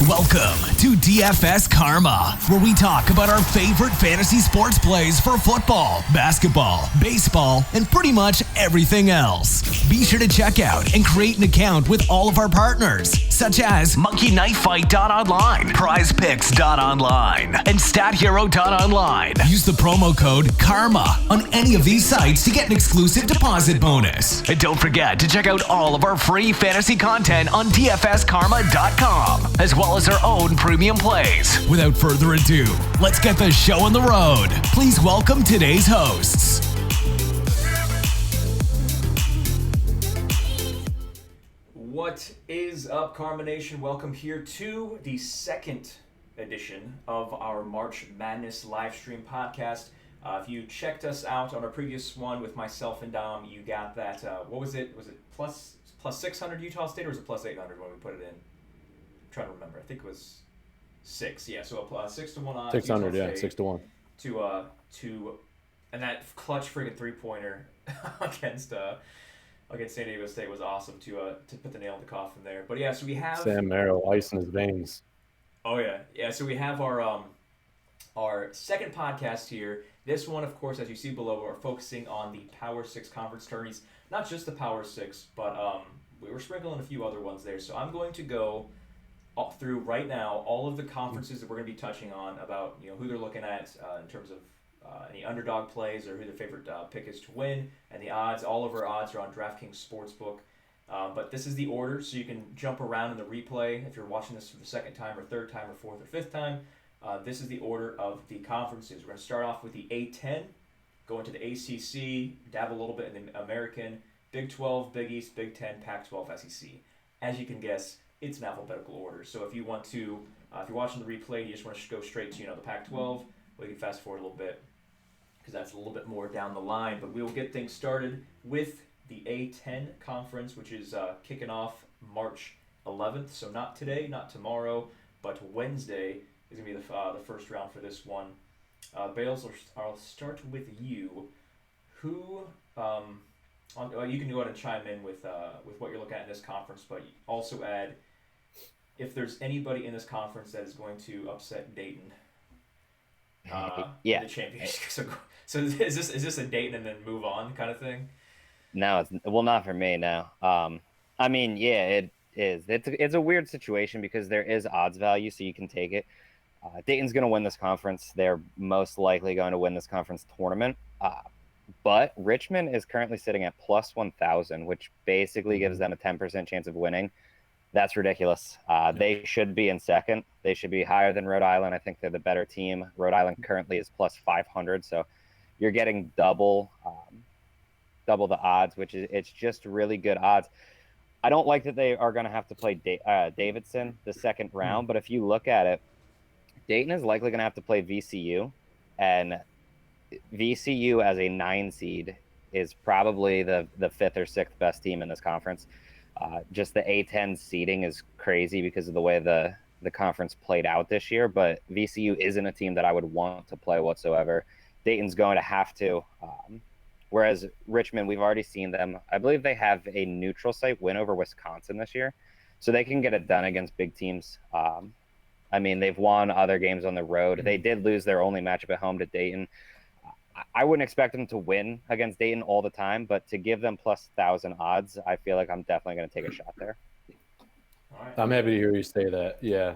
Welcome to DFS Karma, where we talk about our favorite fantasy sports plays for football, basketball, baseball, and pretty much everything else. Be sure to check out and create an account with all of our partners, such as MonkeyKnifeFight.online, PrizePicks.online, and StatHero.online. Use the promo code KARMA on any of these sites to get an exclusive deposit bonus. And don't forget to check out all of our free fantasy content on DFSKarma.com, as well as our own premium plays. Without further ado, let's get the show on the road. Please welcome today's hosts. What is up, Karma Nation? Welcome here to the second edition of our March Madness live stream podcast. If you checked us out on our previous one with myself and Dom, you got that, what was it? Was it plus 600 Utah State, or was it plus 800 when we put it in? I'm trying to remember. I think it was 6. Yeah, so a 6-1 odds. 600, Utah yeah, State 6-1. And that clutch friggin' three-pointer against San Diego State was awesome to put the nail in the coffin there. But yeah, so we have Sam Merrill, ice in his veins. Oh yeah. So we have our second podcast here. This one, of course, as you see below, we're focusing on the Power 6 conference tourneys. Not just the Power 6, but we were sprinkling a few other ones there. So I'm going to go through right now all of the conferences that we're going to be touching on, about who they're looking at in terms of any underdog plays or who their favorite pick is to win, and the odds. All of our odds are on DraftKings Sportsbook. But this is the order, so you can jump around in the replay if you're watching this for the second time or third time or fourth or fifth time. This is the order of the conferences. We're going to start off with the A10, go into the ACC, dabble a little bit in the American, Big 12, Big East, Big 10, Pac-12, SEC. As you can guess, it's an alphabetical order. So if you want to, if you're watching the replay and you just want to go straight to the Pac-12, well, you can fast forward a little bit, because that's a little bit more down the line. But we will get things started with the A10 conference, which is kicking off March 11th. So not today, not tomorrow, but Wednesday is going to be the first round for this one. Bales, I'll start with you. Who, you can go ahead and chime in with what you're looking at in this conference, but also add if there's anybody in this conference that is going to upset Dayton. Yeah. In the championship. So is this a Dayton and then move on kind of thing? No, not for me. No. I mean, yeah, it is. It's a weird situation because there is odds value, so you can take it. Dayton's going to win this conference. They're most likely going to win this conference tournament. But Richmond is currently sitting at plus 1,000, which basically gives them a 10% chance of winning. That's ridiculous. They should be in second. They should be higher than Rhode Island. I think they're the better team. Rhode Island currently is plus 500, so you're getting double the odds, which is it's just really good odds. I don't like that they are going to have to play Davidson the second round, but if you look at it, Dayton is likely going to have to play VCU, and VCU as a 9 seed is probably the 5th or 6th best team in this conference. Just the A10 seeding is crazy because of the way the conference played out this year, but VCU isn't a team that I would want to play whatsoever. Dayton's going to have to. Whereas Richmond, we've already seen them. I believe they have a neutral site win over Wisconsin this year, so they can get it done against big teams. I mean, they've won other games on the road. They did lose their only matchup at home to Dayton. I wouldn't expect them to win against Dayton all the time, but to give them plus 1,000 odds, I feel like I'm definitely going to take a shot there. All right. I'm happy to hear you say that. Yeah,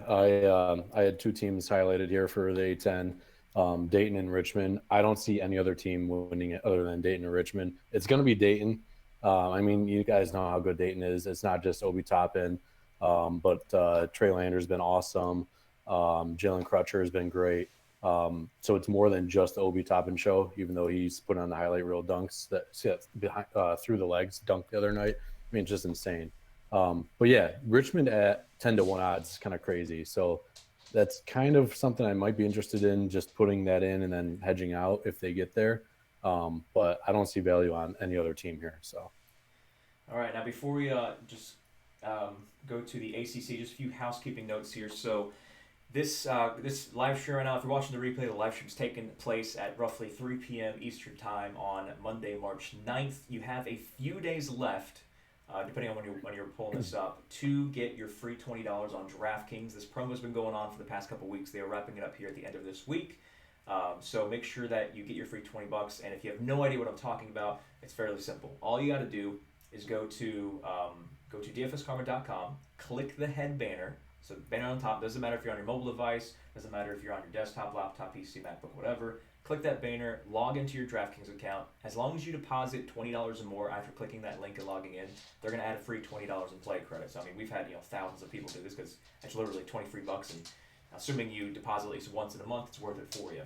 I had 2 teams highlighted here for the A10, Dayton and Richmond. I don't see any other team winning it other than Dayton or Richmond. It's going to be Dayton. I mean, you guys know how good Dayton is. It's not just Obi Toppin, but Trey Lander's been awesome. Jalen Crutcher has been great. So it's more than just the Obi Toppin show, even though he's put on the highlight reel dunks that behind, through the legs dunk the other night. I mean, it's just insane. But yeah, Richmond at 10-1 odds is kind of crazy. So that's kind of something I might be interested in, just putting that in and then hedging out if they get there. But I don't see value on any other team here. So. All right, now before we just go to the ACC, just a few housekeeping notes here. So this live stream right now, if you're watching the replay, the live stream is taking place at roughly 3 p.m. Eastern Time on Monday, March 9th. You have a few days left depending on when you're pulling this up, to get your free $20 on DraftKings. This promo's been going on for the past couple weeks. They are wrapping it up here at the end of this week. So make sure that you get your free $20. And if you have no idea what I'm talking about, it's fairly simple. All you got to do is go to dfskarma.com, click the head banner. So banner on top, doesn't matter if you're on your mobile device, doesn't matter if you're on your desktop, laptop, PC, MacBook, whatever. Click that banner, log into your DraftKings account. As long as you deposit $20 or more after clicking that link and logging in, they're going to add a free $20 in play credits. I mean, we've had thousands of people do this because it's literally 20 free bucks, and assuming you deposit at least once in a month, it's worth it for you.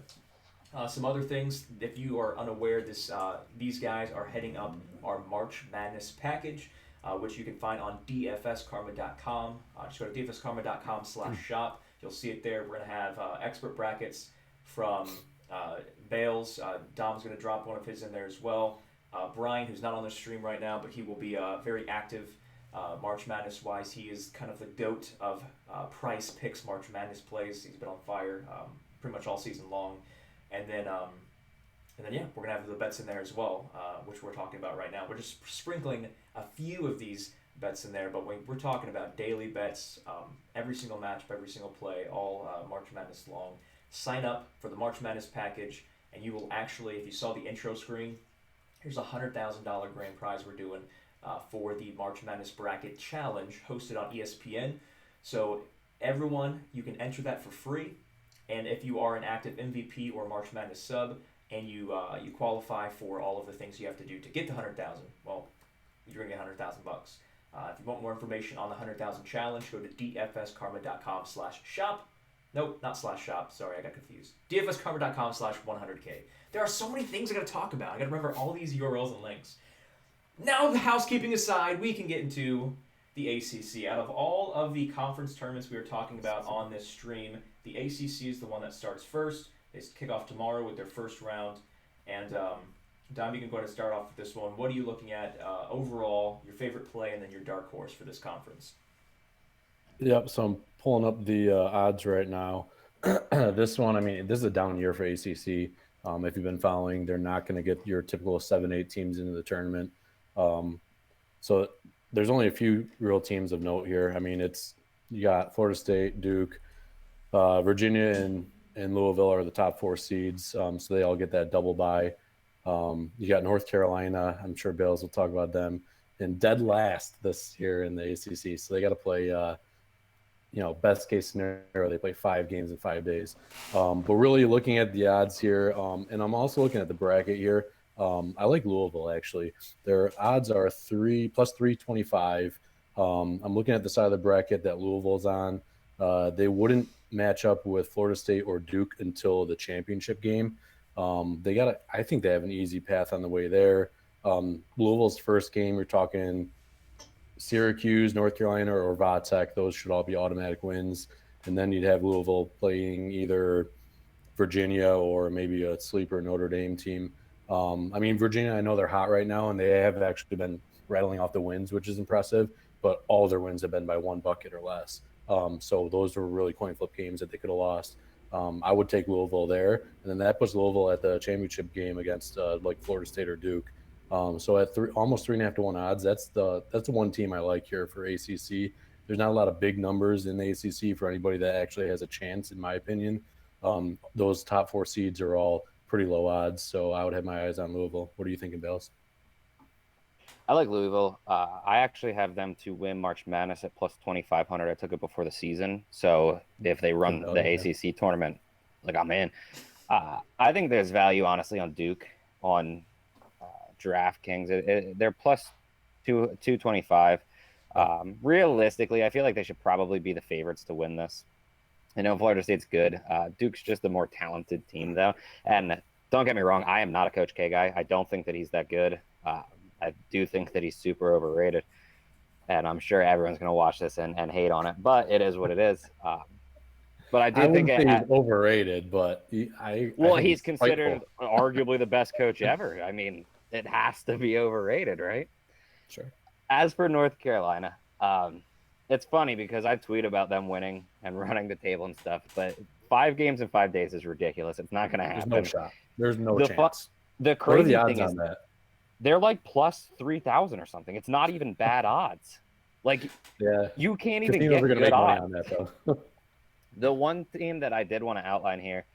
Some other things, if you are unaware, these guys are heading up our March Madness package, which you can find on dfskarma.com. Just go to dfskarma.com/shop. You'll see it there. We're going to have expert brackets from Bales. Dom's going to drop one of his in there as well. Brian, who's not on the stream right now, but he will be very active March Madness-wise. He is kind of the GOAT of Price Picks March Madness plays. He's been on fire pretty much all season long. And then we're going to have the bets in there as well, which we're talking about right now. We're just sprinkling a few of these bets in there, but we're talking about daily bets, every single match, every single play, all March Madness long. Sign up for the March Madness package, and you will actually, if you saw the intro screen, here's a $100,000 grand prize we're doing for the March Madness Bracket Challenge hosted on ESPN. So everyone, you can enter that for free. And if you are an active MVP or March Madness sub, and you qualify for all of the things you have to do to get the 100,000, well, you're gonna get 100,000 bucks. If you want more information on the 100,000 challenge, go to dfskarma.com/shop. Nope, not /shop. Sorry, I got confused. dfskarma.com/100K. There are so many things I gotta talk about. I gotta remember all these URLs and links. Now, the housekeeping aside, we can get into the ACC. Out of all of the conference tournaments we were talking about on this stream, the ACC is the one that starts first. They kick off tomorrow with their first round. And Dom, you can go ahead and start off with this one. What are you looking at overall, your favorite play, and then your dark horse for this conference? Yep, so I'm pulling up the odds right now. This one, I mean, this is a down year for ACC. If you've been following, they're not going to get your typical 7-8 teams into the tournament. So there's only a few real teams of note here. I mean, you got Florida State, Duke, Virginia, and Louisville are the top 4 seeds, so they all get that double bye. You got North Carolina. I'm sure Bales will talk about them. And dead last this year in the ACC, so they got to play. Best case scenario, they play 5 games in 5 days. But really looking at the odds here, and I'm also looking at the bracket here. I like Louisville, actually. Their odds are plus 325. I'm looking at the side of the bracket that Louisville's on. They wouldn't match up with Florida State or Duke until the championship game. I think they have an easy path on the way there. Louisville's first game, you're talking Syracuse, North Carolina, or Vatech. Those should all be automatic wins. And then you'd have Louisville playing either Virginia or maybe a sleeper Notre Dame team. I mean, Virginia, I know they're hot right now, and they have actually been rattling off the wins, which is impressive, but all their wins have been by 1 bucket or less. So those were really coin flip games that they could have lost. I would take Louisville there, and then that puts Louisville at the championship game against like Florida State or Duke. So at almost 3.5 to 1 odds, that's the one team I like here for ACC. There's not a lot of big numbers in the ACC for anybody that actually has a chance, in my opinion. Those top 4 seeds are all pretty low odds, so I would have my eyes on Louisville. What are you thinking, Bales? I like Louisville. I actually have them to win March Madness at plus 2,500. I took it before the season, so if they run the ACC tournament, like, I'm in. I think there's value, honestly, on Duke on DraftKings. They're plus 225. Realistically, I feel like they should probably be the favorites to win this. I know Florida State's good. Duke's just a more talented team, though. And don't get me wrong, I am not a Coach K guy. I don't think that he's that good. I do think that he's super overrated. And I'm sure everyone's going to watch this and hate on it. But it is what it is. But I think he's overrated, but he's considered arguably the best coach ever. I mean, it has to be overrated, right? Sure. As for North Carolina, it's funny because I tweet about them winning and running the table and stuff, but 5 games in 5 days is ridiculous. It's not going to happen. There's no shot. There's no chance. The crazy thing is they're like plus 3,000 or something. It's not even bad odds. Like, Yeah, you can't even casinos get are gonna good make money odds. on that though. The one team that I did want to outline here,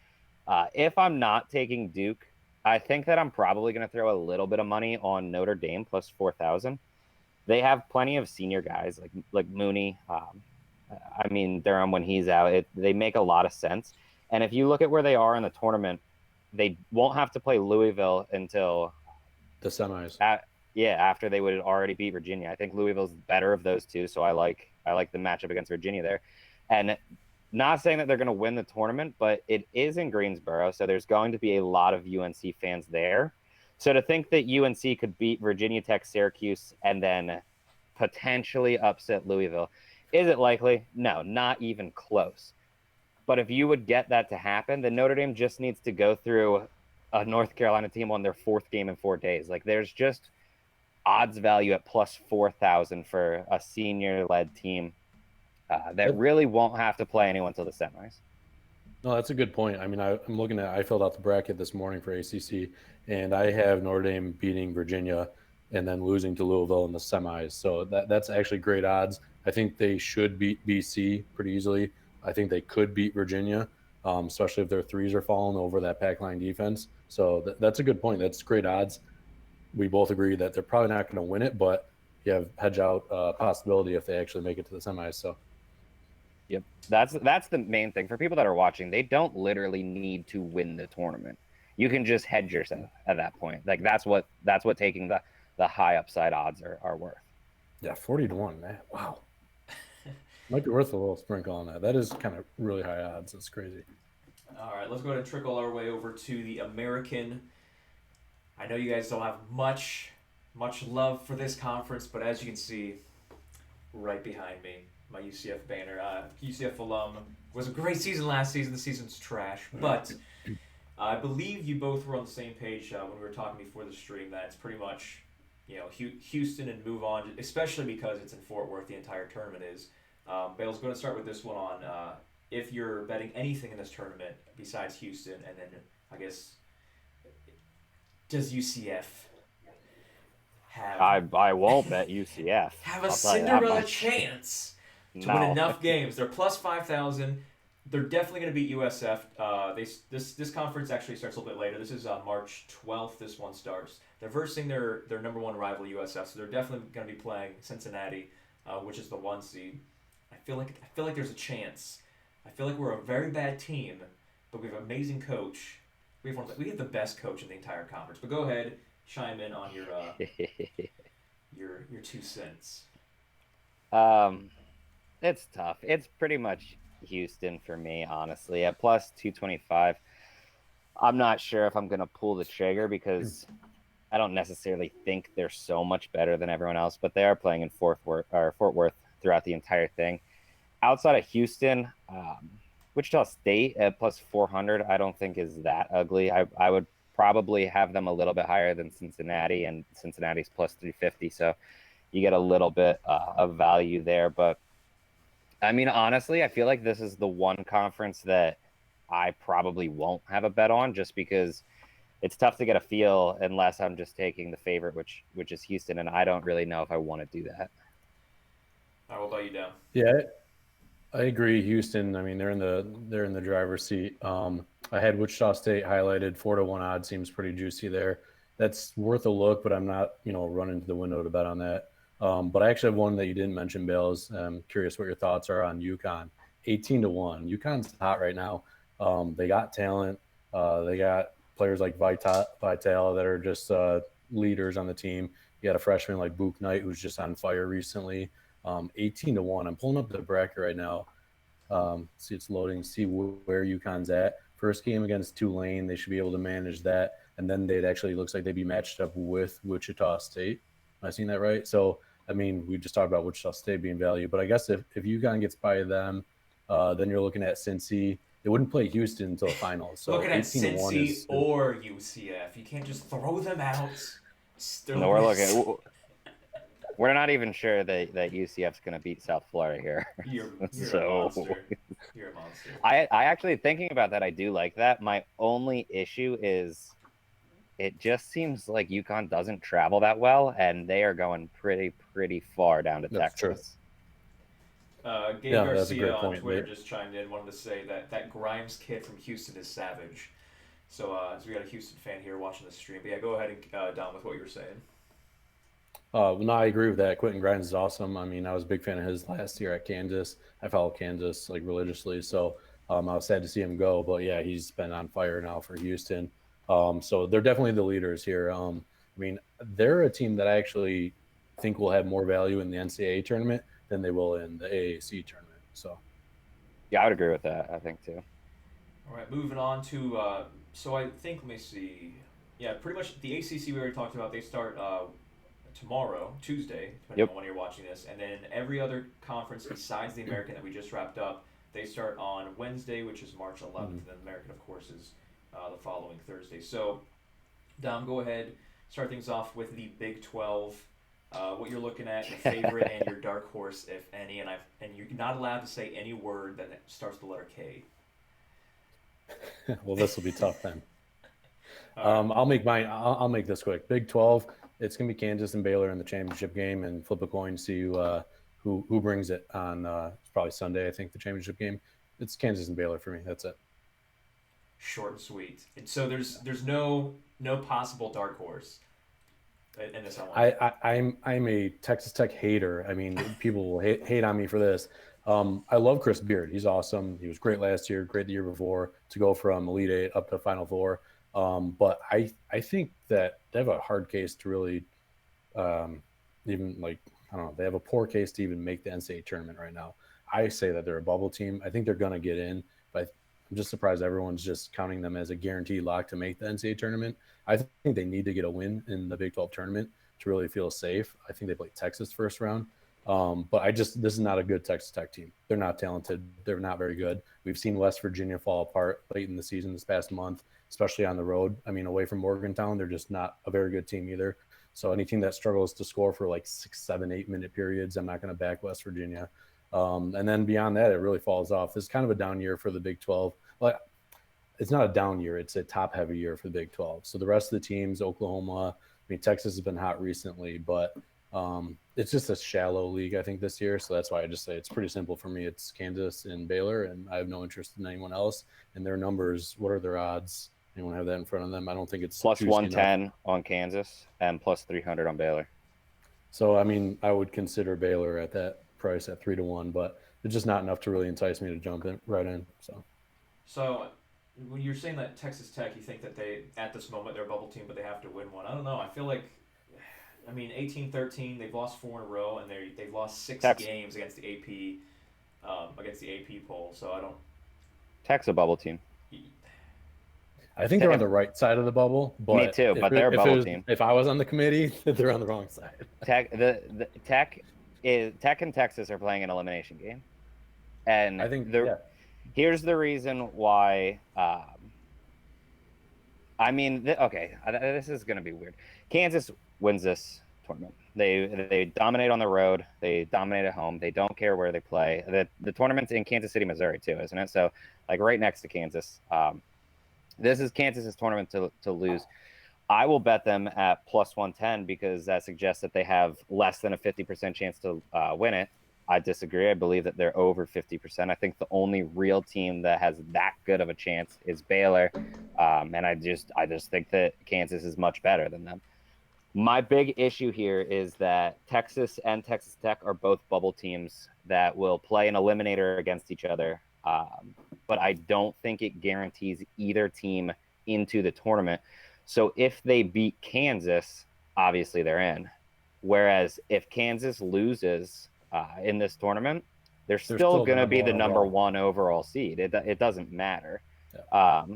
if I'm not taking Duke, I think that I'm probably going to throw a little bit of money on Notre Dame plus 4,000. They have plenty of senior guys like Mooney. I mean, Durham when he's out, they make a lot of sense. And if you look at where they are in the tournament, they won't have to play Louisville until The semis. after they would already beat Virginia. I think Louisville's better of those two, so I like the matchup against Virginia there. And not saying that they're going to win the tournament, but it is in Greensboro, so there's going to be a lot of UNC fans there. So to think that UNC could beat Virginia Tech, Syracuse, and then potentially upset Louisville, is it likely? No, not even close. But if you would get that to happen, then Notre Dame just needs to go through a North Carolina team on their 4th game in 4 days. Like, there's just odds value at plus 4,000 for a senior-led team that really won't have to play anyone till the semis. No, that's a good point. I mean, I'm looking at, I filled out the bracket this morning for ACC, and I have Notre Dame beating Virginia and then losing to Louisville in the semis. So that's actually great odds. I think they should beat BC pretty easily. I think they could beat Virginia, especially if their threes are falling over that pack line defense. So that's a good point. That's great odds. We both agree that they're probably not going to win it, but you have hedge out possibility if they actually make it to the semis. So. Yep. That's the main thing for people that are watching. They don't literally need to win the tournament. You can just hedge yourself at that point. Like that's what taking the high upside odds are worth. Yeah, 40-1, man. Wow. Might be worth a little sprinkle on that. That is kind of really high odds. That's crazy. All right, let's go ahead and trickle our way over to the American. I know you guys don't have much love for this conference, but as you can see, right behind me, my UCF banner. UCF alum. Was a great season last season. The season's trash. But I believe you both were on the same page when we were talking before the stream that it's pretty much, Houston and move on, especially because it's in Fort Worth, the entire tournament is. Bale's going to start with this one on if you're betting anything in this tournament besides Houston, and then I guess, does UCF have... I won't bet UCF. Have a Cinderella chance to win enough games. They're plus 5,000. They're definitely going to beat USF. This conference actually starts a little bit later. This is March 12th. This one starts. They're versing their number one rival USF, so they're definitely going to be playing Cincinnati, which is the 1 seed. I feel like there's a chance. I feel like we're a very bad team, but we have an amazing coach. We have the best coach in the entire conference. But go ahead, chime in on your 2 cents. It's tough. It's pretty much Houston for me, honestly. At plus 225, I'm not sure if I'm going to pull the trigger because I don't necessarily think they're so much better than everyone else, but they are playing in Fort Worth throughout the entire thing. Outside of Houston, Wichita State at plus 400, I don't think is that ugly. I would probably have them a little bit higher than Cincinnati, and Cincinnati's plus 350, so you get a little bit of value there. But I mean, honestly, I feel like this is the one conference that I probably won't have a bet on just because it's tough to get a feel unless I'm just taking the favorite, which is Houston, and I don't really know if I want to do that. All right, what about you, Dan? Yeah, I agree. Houston, I mean, they're in the driver's seat. I had Wichita State highlighted. 4-1 odd seems pretty juicy there. That's worth a look, but I'm not, running to the window to bet on that. But I actually have one that you didn't mention, Bales. I'm curious what your thoughts are on UConn. 18-1. UConn's hot right now. They got talent. They got players like Vital that are just leaders on the team. You got a freshman like Book Knight who's just on fire recently. 18-1. I'm pulling up the bracket right now. See, it's loading. See where UConn's at. First game against Tulane, they should be able to manage that, and then looks like they'd be matched up with Wichita State. Am I seeing that right? So, I mean, we just talked about Wichita State being value, but I guess if UConn gets by them, then you're looking at Cincy. They wouldn't play Houston until the finals. So looking at Cincy or UCF, you can't just throw them out. No, we're not even sure that UCF's going to beat South Florida here. You're a monster. You're a monster. I actually, thinking about that, I do like that. My only issue is it just seems like UConn doesn't travel that well, and they are going pretty far down to That's true. Texas. Gabe Yeah, that's a Garcia great on point. Twitter just chimed in, wanted to say that Grimes kid from Houston is savage. So we got a Houston fan here watching the stream. But yeah, go ahead and Dom with what you were saying. No, I agree with that. Quentin Grimes is awesome. I mean, I was a big fan of his last year at Kansas. I follow Kansas like religiously, so I was sad to see him go. But yeah, he's been on fire now for Houston. So they're definitely the leaders here. I mean, they're a team that I actually think will have more value in the NCAA tournament than they will in the AAC tournament. So Yeah, I would agree with that. I think too. All right, moving on to so I think let me see. Yeah, pretty much the ACC we already talked about. They start tomorrow, Tuesday, depending on when you're watching this, and then every other conference besides the American that we just wrapped up, they start on Wednesday, which is March 11th, and then the American, of course, is the following Thursday. So, Dom, go ahead, start things off with the Big 12. What you're looking at, your favorite, and your dark horse, if any, and you're not allowed to say any word that starts with the letter K. well, this will be tough then. Right. I'll make mine. I'll make this quick. Big 12. It's gonna be Kansas and Baylor in the championship game, and flip a coin to see who brings it on. It's probably Sunday, I think, the championship game. It's Kansas and Baylor for me. That's it. Short and sweet. And so there's no possible dark horse in this one. I'm a Texas Tech hater. I mean, people will hate on me for this. I love Chris Beard. He's awesome. He was great last year, great the year before. To go from Elite Eight up to Final Four. But I think that they have a hard case to really even like, I don't know, they have a poor case to even make the NCAA tournament right now. I say that they're a bubble team. I think they're going to get in, but I'm just surprised everyone's just counting them as a guaranteed lock to make the NCAA tournament. I think they need to get a win in the Big 12 tournament to really feel safe. I think they play Texas first round. But this is not a good Texas Tech team. They're not talented. They're not very good. We've seen West Virginia fall apart late in the season this past month, especially on the road. I mean, away from Morgantown, they're just not a very good team either. So any team that struggles to score for like 6, 7, 8 minute periods, I'm not going to back West Virginia. And then beyond that, it really falls off. It's kind of a down year for the Big 12. Well, it's not a down year. It's a top-heavy year for the Big 12. So the rest of the teams, Oklahoma, I mean, Texas has been hot recently, but it's just a shallow league, I think, this year. So that's why I just say it's pretty simple for me. It's Kansas and Baylor, and I have no interest in anyone else. And their numbers, what are their odds? Anyone have that in front of them? I don't think it's plus 110 enough. on Kansas and plus 300 on Baylor. So, I mean, I would consider Baylor at that price at 3-1, but it's just not enough to really entice me to jump right in. So when you're saying that Texas Tech, you think that they, at this moment, they're a bubble team, but they have to win one. I don't know. I feel like, I mean, 18-13, they've lost 4 in a row, and they've lost 6 games against the AP poll. So I don't. Tech's a bubble team. I think they're on the right side of the bubble. But me too, but they're a bubble team. If I was on the committee, they're on the wrong side. Tech and Texas are playing an elimination game, and I think here's the reason why. I mean, this is going to be weird. Kansas wins this tournament. They dominate on the road. They dominate at home. They don't care where they play. The tournament's in Kansas City, Missouri, too, isn't it? So, like, right next to Kansas. This is Kansas's tournament to lose. I will bet them at plus 110 because that suggests that they have less than a 50% chance to win it. I disagree. I believe that they're over 50%. I think the only real team that has that good of a chance is Baylor, and I just think that Kansas is much better than them. My big issue here is that Texas and Texas Tech are both bubble teams that will play an eliminator against each other, but I don't think it guarantees either team into the tournament. So if they beat Kansas, obviously they're in. Whereas if Kansas loses in this tournament, they're still going to be the number 1 overall seed. It doesn't matter. Yeah.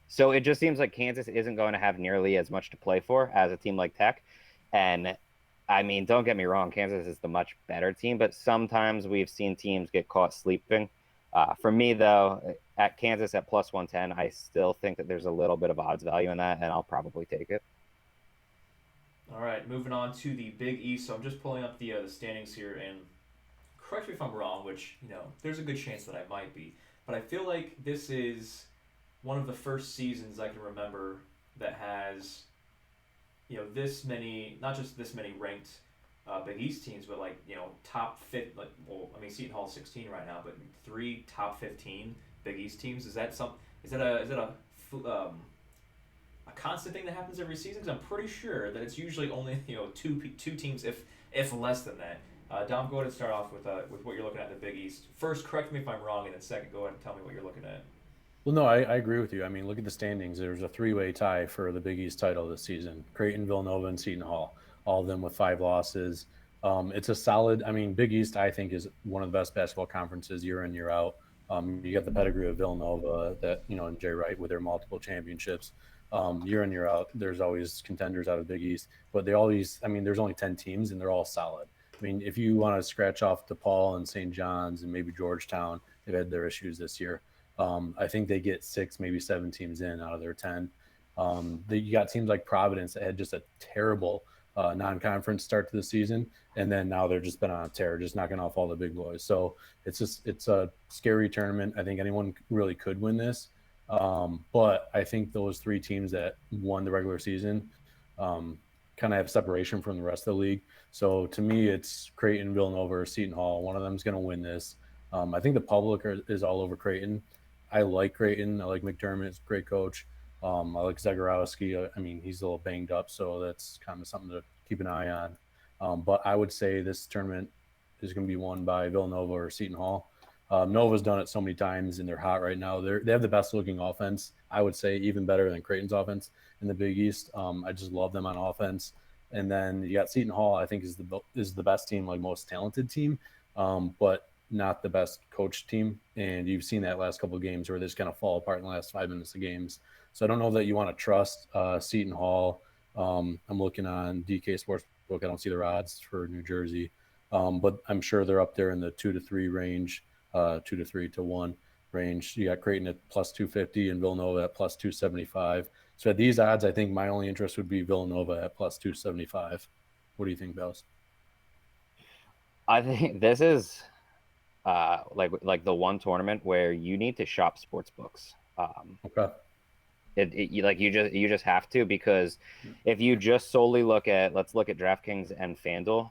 So it just seems like Kansas isn't going to have nearly as much to play for as a team like Tech. And I mean, don't get me wrong, Kansas is the much better team, but sometimes we've seen teams get caught sleeping. For me, though, at Kansas at plus 110, I still think that there's a little bit of odds value in that, and I'll probably take it. All right, moving on to the Big East. So I'm just pulling up the standings here, and correct me if I'm wrong, which, there's a good chance that I might be. But I feel like this is one of the first seasons I can remember that has, this many, not just this many ranked Big East teams, but like, top fit, like, well, I mean, Seton Hall's 16 right now, but 3 top 15 Big East teams. Is that a constant thing that happens every season? Because I'm pretty sure that it's usually only two teams, if less than that. Dom, go ahead and start off with what you're looking at in the Big East. First, correct me if I'm wrong, and then second, go ahead and tell me what you're looking at. Well, no, I agree with you. I mean, look at the standings. There's a 3-way tie for the Big East title this season. Creighton, Villanova, and Seton Hall, all of them with 5 losses. It's a solid – I mean, Big East, I think, is one of the best basketball conferences year in, year out. You got the pedigree of Villanova that, and Jay Wright with their multiple championships. Year in, year out, there's always contenders out of Big East. But they always – I mean, there's only 10 teams, and they're all solid. I mean, if you want to scratch off DePaul and St. John's and maybe Georgetown, they've had their issues this year. I think they get 6, maybe 7 teams in out of their 10. You got teams like Providence that had just a terrible non-conference start to the season, and then now they're just been on a tear, just knocking off all the big boys. So it's a scary tournament. I think anyone really could win this, but I think those 3 teams that won the regular season kind of have separation from the rest of the league. So to me, it's Creighton, Villanova, or Seton Hall. One of them is going to win this. I think the public is all over Creighton. I like Creighton. I like McDermott. He's a great coach. I like Zagorowski. I mean, he's a little banged up, so that's kind of something to keep an eye on. But I would say this tournament is going to be won by Villanova or Seton Hall. Nova's done it so many times, and they're hot right now. They have the best-looking offense, I would say, even better than Creighton's offense in the Big East. I just love them on offense. And then you got Seton Hall, I think, is the best team, like most talented team, but not the best coached team. And you've seen that last couple of games where they just kind of fall apart in the last 5 minutes of games. So I don't know that you want to trust Seton Hall. I'm looking on DK Sportsbook. I don't see their odds for New Jersey, but I'm sure they're up there in the 2-3 range, 2-3-1 range. You got Creighton at plus 250 and Villanova at plus 275. So at these odds, I think my only interest would be Villanova at plus 275. What do you think, Bales? I think this is like the one tournament where you need to shop sports books. Okay. You just have to, because if you just solely let's look at DraftKings and FanDuel.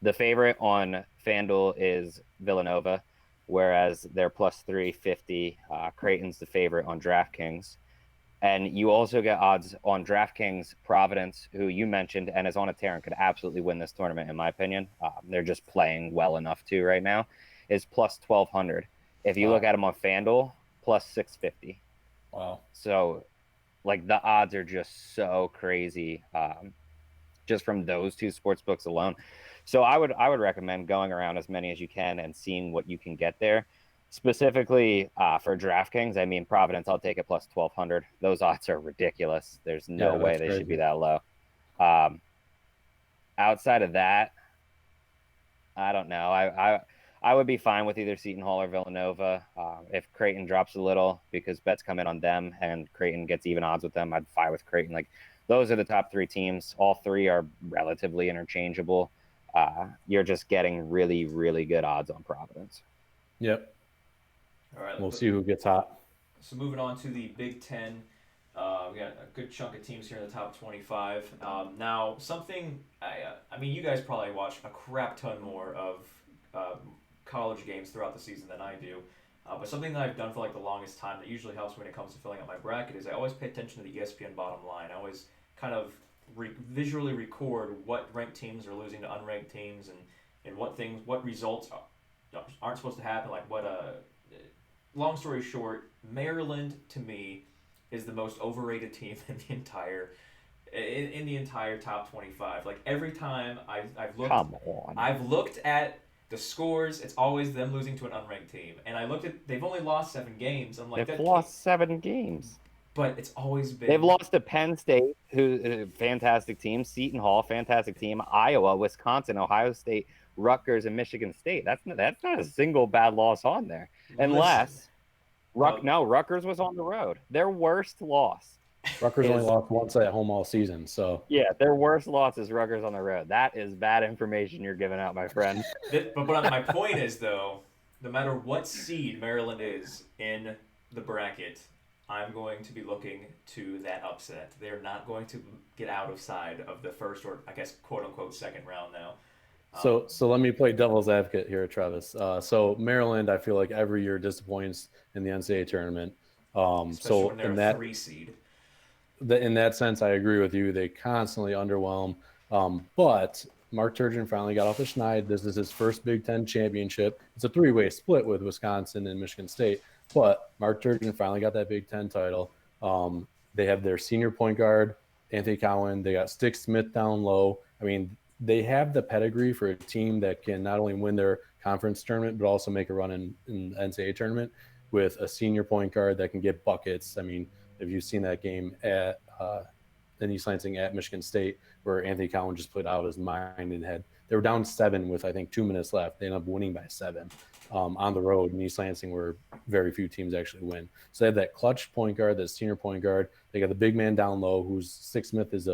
The favorite on FanDuel is Villanova, whereas they're plus 350. Creighton's the favorite on DraftKings. And you also get odds on DraftKings. Providence, who you mentioned and is on a tear and could absolutely win this tournament, in my opinion. They're just playing well enough to right now, is plus 1,200. If you look at them on FanDuel, plus 650. Wow. So, like, the odds are just so crazy just from those 2 sports books alone. So I would recommend going around as many as you can and seeing what you can get there. Specifically for DraftKings, I mean, Providence, I'll take it plus 1,200. Those odds are ridiculous. There's no way they should be that low. Outside of that, I don't know. I would be fine with either Seton Hall or Villanova. If Creighton drops a little because bets come in on them and Creighton gets even odds with them, I'd fight with Creighton. Like, those are the top 3 teams. All 3 are relatively interchangeable. You're just getting really, really good odds on Providence. Yep. All right, we'll see who gets hot. So moving on to the Big Ten, we got a good chunk of teams here in the top 25. Now, something I mean, you guys probably watch a crap ton more of college games throughout the season than I do. But something that I've done for like the longest time that usually helps me when it comes to filling out my bracket is I always pay attention to the ESPN bottom line. I always kind of visually record what ranked teams are losing to unranked teams and what results aren't supposed to happen, like what long story short, Maryland to me is the most overrated team in the entire top 25. Like, every time I've looked at the scores, it's always them losing to an unranked team. And they've only lost 7 games. I'm like, they've lost 7 games. But it's always been. They've lost to Penn State, who's a fantastic team, Seton Hall, fantastic team, Iowa, Wisconsin, Ohio State, Rutgers, and Michigan State. That's not a single bad loss on there. Unless Rutgers was on the road. Their worst loss. Rutgers only lost once at home all season, so yeah, their worst loss is Rutgers on the road. That is bad information you're giving out, my friend. But my point is, though, no matter what seed Maryland is in the bracket, I'm going to be looking to that upset. They're not going to get out of side of the first, or I guess quote unquote second round now. So let me play devil's advocate here, Travis. So Maryland, I feel like every year disappoints in the NCAA tournament. Especially So when they're a 3 seed. in that sense, I agree with you. They constantly underwhelm. But Mark Turgeon finally got off the schneid. This is his first Big Ten championship. It's a three-way split with Wisconsin and Michigan State. But Mark Turgeon finally got that Big Ten title. They have their senior point guard, Anthony Cowan. They got Stick Smith down low. I mean, they have the pedigree for a team that can not only win their conference tournament, but also make a run in the NCAA tournament with a senior point guard that can get buckets. I mean, if you've seen that game at in East Lansing at Michigan State, where Anthony Cowan just played out his mind and they were down 7 with I think 2 minutes left. They ended up winning by 7 on the road in East Lansing, where very few teams actually win. So they have that clutch point guard, that senior point guard. They got the big man down low, who's Stick Smith he's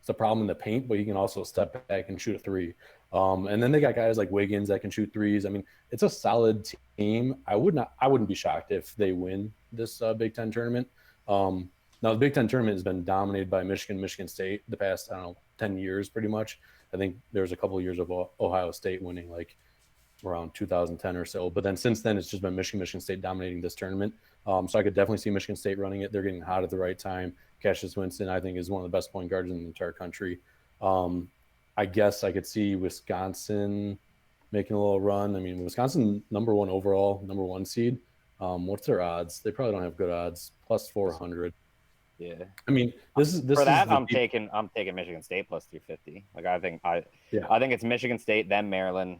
a problem in the paint, but he can also step back and shoot a 3. And then they got guys like Wiggins that can shoot 3s. I mean, it's a solid team. I wouldn't be shocked if they win this Big Ten tournament. Now the Big Ten tournament has been dominated by Michigan State the past, 10 years pretty much. I think there was a couple of years of Ohio State winning like around 2010 or so. But then since then, it's just been Michigan State dominating this tournament. So I could definitely see Michigan State running it. They're getting hot at the right time. Cassius Winston, I think, is one of the best point guards in the entire country. I guess I could see Wisconsin making a little run. I mean, Wisconsin, number 1 overall, number 1 seed. What's their odds? They probably don't have good odds. Plus 400. Yeah. I mean, this is I'm taking Michigan State plus 350. Like I think it's Michigan State, then Maryland,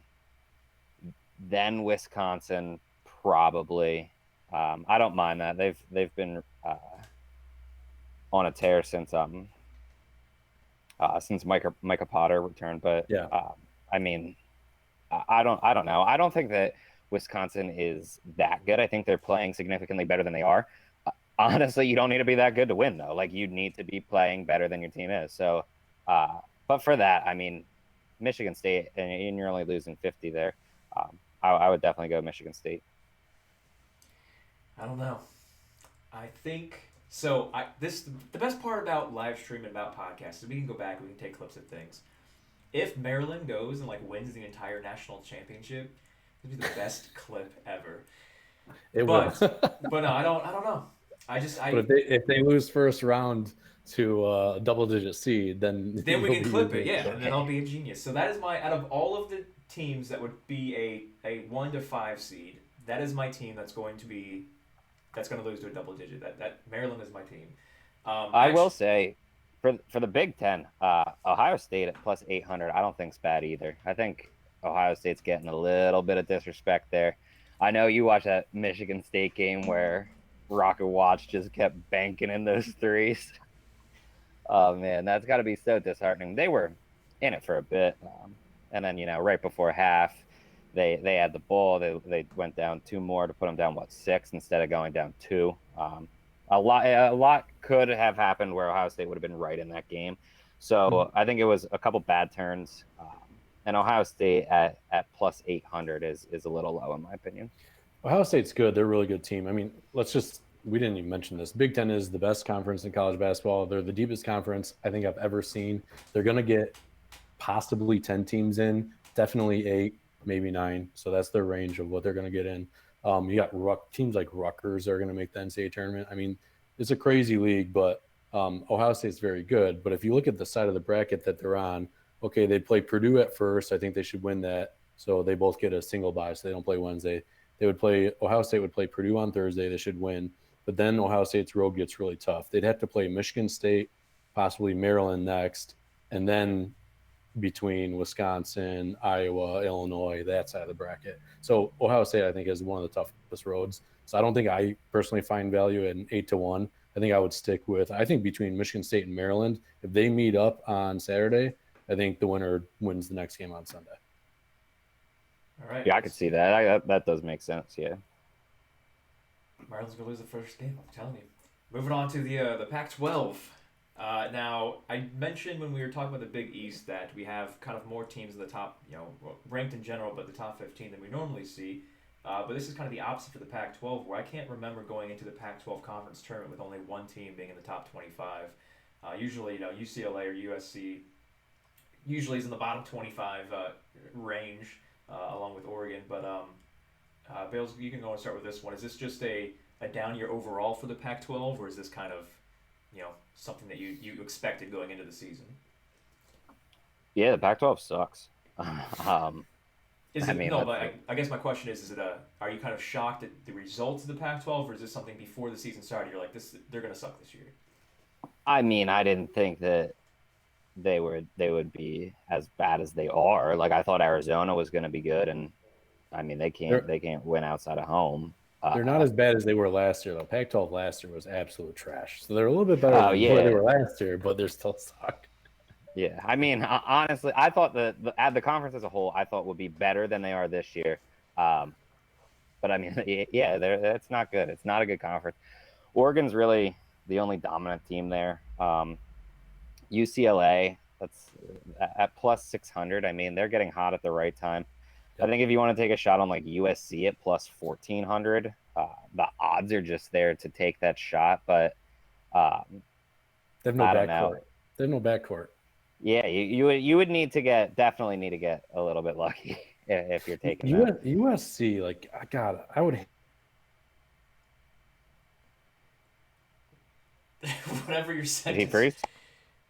then Wisconsin, probably. I don't mind that. They've been on a tear since Micah Potter returned, but yeah. I mean, I don't know. I don't think that Wisconsin is that good. I think they're playing significantly better than they are. Honestly, you don't need to be that good to win, though. Like, you need to be playing better than your team is. So, but for that, I mean, Michigan State, and you're only losing 50 there. I would definitely go Michigan State. I don't know. I think so. The best part about live stream and about podcasts is we can go back, we can take clips of things. If Maryland goes and wins the entire national championship, it'd be the best clip ever. But no, I don't know. But if they lose first round to a double-digit seed, then we can clip it, yeah, and then I'll be a genius. So that is out of all of the teams that would be a 1 to 5 seed, that is my team that's going to lose to a double digit. That Maryland is my team. I will say, for the Big Ten, Ohio State at plus 800, I don't think's bad either. I think Ohio State's getting a little bit of disrespect there. I know you watched that Michigan State game where Rocket Watch just kept banking in those 3s. Oh man, that's got to be so disheartening. They were in it for a bit, and then right before half, they had the ball. They went down 2 more to put them down 6 instead of going down 2. A lot could have happened where Ohio State would have been right in that game. So I think it was a couple bad turns, and Ohio State at plus 800 is a little low in my opinion. Ohio State's good. They're a really good team. I mean, we didn't even mention this. Big Ten is the best conference in college basketball. They're the deepest conference I think I've ever seen. They're going to get possibly 10 teams in, definitely 8, maybe 9. So that's their range of what they're going to get in. You got teams like Rutgers are going to make the NCAA tournament. I mean, it's a crazy league, but Ohio State's very good. But if you look at the side of the bracket that they're on, okay, they play Purdue at first. I think they should win that. So they both get a single bye, so they don't play Wednesday. Ohio State would play Purdue on Thursday. They should win. But then Ohio State's road gets really tough. They'd have to play Michigan State, possibly Maryland next, and then between Wisconsin, Iowa, Illinois, that side of the bracket. So Ohio State, I think, is one of the toughest roads. So I don't think I personally find value in 8-1. I think I would stick with, between Michigan State and Maryland, if they meet up on Saturday, I think the winner wins the next game on Sunday. All right. Yeah, I could see that. That does make sense, yeah. Maryland's going to lose the first game, I'm telling you. Moving on to the Pac-12. Now, I mentioned when we were talking about the Big East that we have kind of more teams in the top, ranked in general, but the top 15 than we normally see. But this is kind of the opposite for the Pac-12, where I can't remember going into the Pac-12 conference tournament with only one team being in the top 25. Usually, UCLA or USC usually is in the bottom 25 range, along with Oregon. But Bales, you can go and start with this one. Is this just a down year overall for the Pac-12, or is this kind of something that you expected going into the season? Yeah, the Pac-12 sucks. Is it but I guess my question is are you kind of shocked at the results of the Pac-12, or is this something before the season started you're like they're going to suck this year? I mean, I didn't think that they would be as bad as they are. Like, I thought Arizona was going to be good, and I mean, they can't win outside of home. They're not as bad as they were last year, though. Pac-12 last year was absolute trash. So they're a little bit better than where they were last year, but they're still suck. Yeah, I mean, honestly, I thought the conference as a whole, I thought would be better than they are this year. But I mean, yeah, that's not good. It's not a good conference. Oregon's really the only dominant team there. UCLA, that's at plus 600. I mean, they're getting hot at the right time. I think if you want to take a shot on like USC at plus 1400, the odds are just there to take that shot. But they have no backcourt. They have no backcourt. Yeah, you would definitely need to get a little bit lucky if you're taking that. USC, like, God, I would. Whatever your sentence. Did he freeze?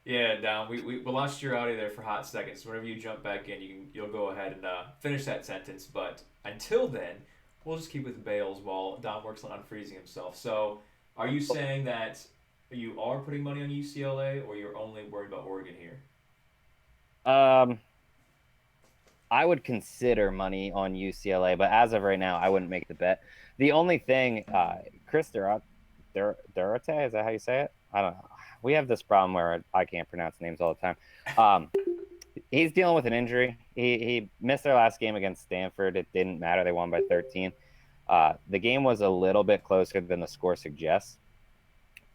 Yeah, down. We lost your audio there for a hot second. So whenever you jump back in, you'll go ahead and finish that sentence. But until then, we'll just keep with Bales while Don works on unfreezing himself. So, are you saying that you are putting money on UCLA, or you're only worried about Oregon here? I would consider money on UCLA, but as of right now, I wouldn't make the bet. The only thing, Chris Durate, is that how you say it? I don't know. We have this problem where I can't pronounce names all the time. He's dealing with an injury. He missed their last game against Stanford. It didn't matter. They won by 13. The game was a little bit closer than the score suggests,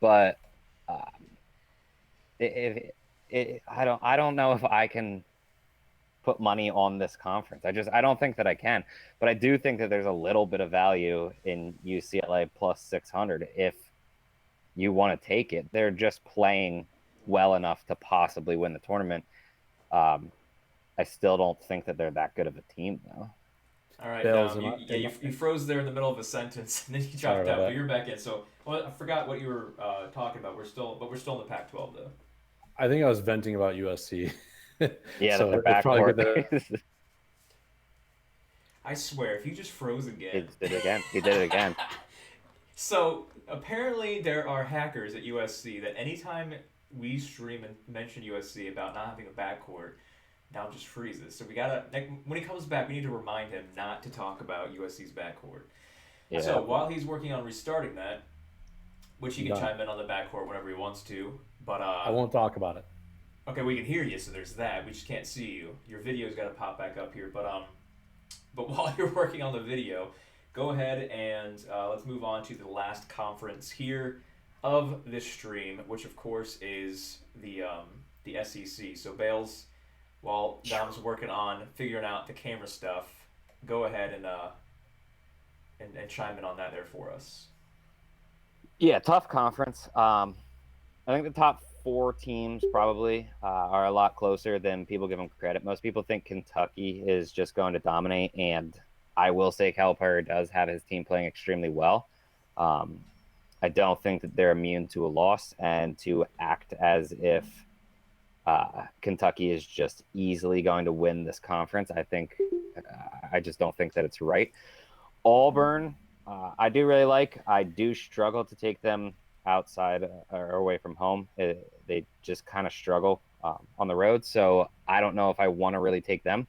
but I don't know if I can put money on this conference. I don't think that I can, but I do think that there's a little bit of value in UCLA plus 600 if you want to take it. They're just playing well enough to possibly win the tournament. I still don't think that they're that good of a team, though. All right, you froze there in the middle of a sentence, and then you dropped out, but you're back in. So, I forgot what you were talking about. We're still in the Pac-12, though. I think I was venting about USC. Yeah, so the backcourt. I swear, if you just froze again. He did it again. So, apparently there are hackers at USC that anytime we stream and mention USC about not having a backcourt, now just freezes. So when he comes back, we need to remind him not to talk about USC's backcourt. Yeah. So while he's working on restarting that, which he can chime in on the backcourt whenever he wants to, but I won't talk about it. Okay, we can hear you, so there's that. We just can't see you. Your video's got to pop back up here, but while you're working on the video, go ahead and let's move on to the last conference here of this stream, which of course is the SEC. So Bales, while Dom's working on figuring out the camera stuff, go ahead and chime in on that there for us. Yeah, tough conference. I think the top 4 teams probably are a lot closer than people give them credit. Most people think Kentucky is just going to dominate, and I will say Calipari does have his team playing extremely well. I don't think that they're immune to a loss, and to act as if Kentucky is just easily going to win this conference, I just don't think that it's right. Auburn, I do really like. I do struggle to take them outside or away from home. They just kind of struggle on the road, so I don't know if I want to really take them,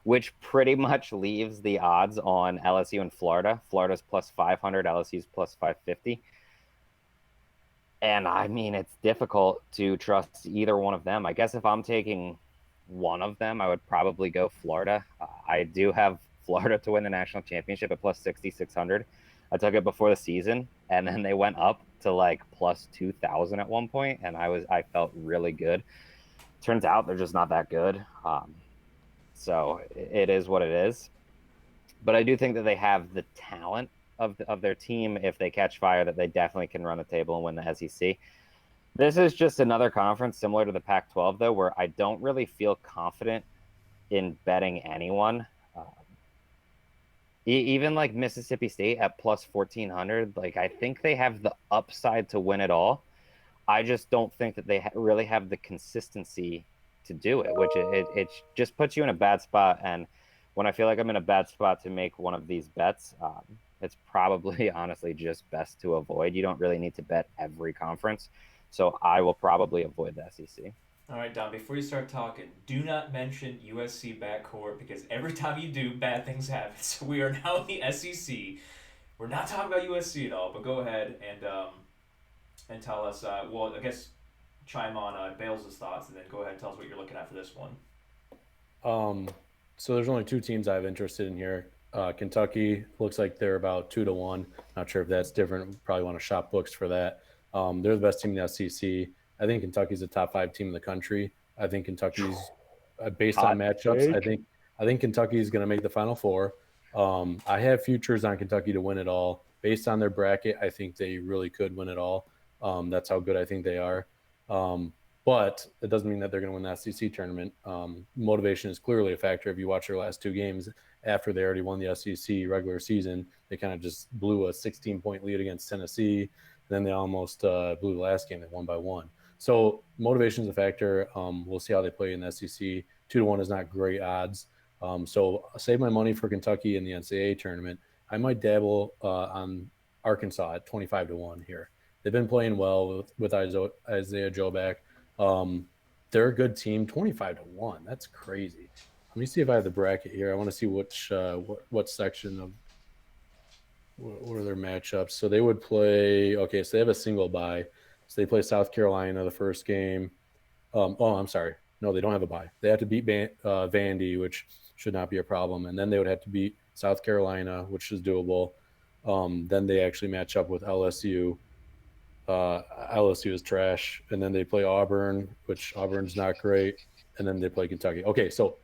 which pretty much leaves the odds on LSU and Florida. Florida's plus 500, LSU's plus 550. And I mean, it's difficult to trust either one of them. I guess if I'm taking one of them, I would probably go Florida. I do have Florida to win the national championship at plus 6,600. I took it before the season, and then they went up to like plus 2,000 at one point, and I felt really good. Turns out they're just not that good. So it is what it is. but I do think that they have the talent of their team if they catch fire that they definitely can run the table and win the SEC. This is just another conference similar to the Pac-12 though, where I don't really feel confident in betting anyone. Even like Mississippi State at plus 1400, like I think they have the upside to win it all. I just don't think that they really have the consistency to do it, which it just puts you in a bad spot. And when I feel like I'm in a bad spot to make one of these bets, it's probably honestly just best to avoid. You don't really need to bet every conference. So I will probably avoid the SEC. All right, Don, before you start talking, do not mention USC backcourt because every time you do, bad things happen. So we are now in the SEC. We're not talking about USC at all, but go ahead and tell us, well, I guess chime on Bales' thoughts and then go ahead and tell us what you're looking at for this one. So there's only two teams I have interested in here. Kentucky looks like they're about 2-1. Not sure if that's different. Probably want to shop books for that. They're the best team in the SEC. I think Kentucky's a top 5 team in the country. I think Kentucky's based on matchups. I think Kentucky's going to make the Final Four. I have futures on Kentucky to win it all. Based on their bracket, I think they really could win it all. That's how good I think they are. But it doesn't mean that they're going to win the SEC tournament. Motivation is clearly a factor. If you watch their last 2 games after they already won the SEC regular season, they kind of just blew a 16-point lead against Tennessee. Then they almost blew the last game. They won by 1. So motivation is a factor. We'll see how they play in the SEC. 2-1 is not great odds. So I'll save my money for Kentucky in the NCAA tournament. I might dabble on Arkansas at 25-1 here. They've been playing well with Isaiah Joe back. They're a good team. 25-1. That's crazy. Let me see if I have the bracket here. I want to see which what section of what are their matchups. So they would play. Okay, so they have a single bye. So they play South Carolina the first game. I'm sorry. No, they don't have a bye. They have to beat Vandy, which should not be a problem. And then they would have to beat South Carolina, which is doable. Then they actually match up with LSU. LSU is trash. And then they play Auburn, which Auburn's not great. And then they play Kentucky. Okay, so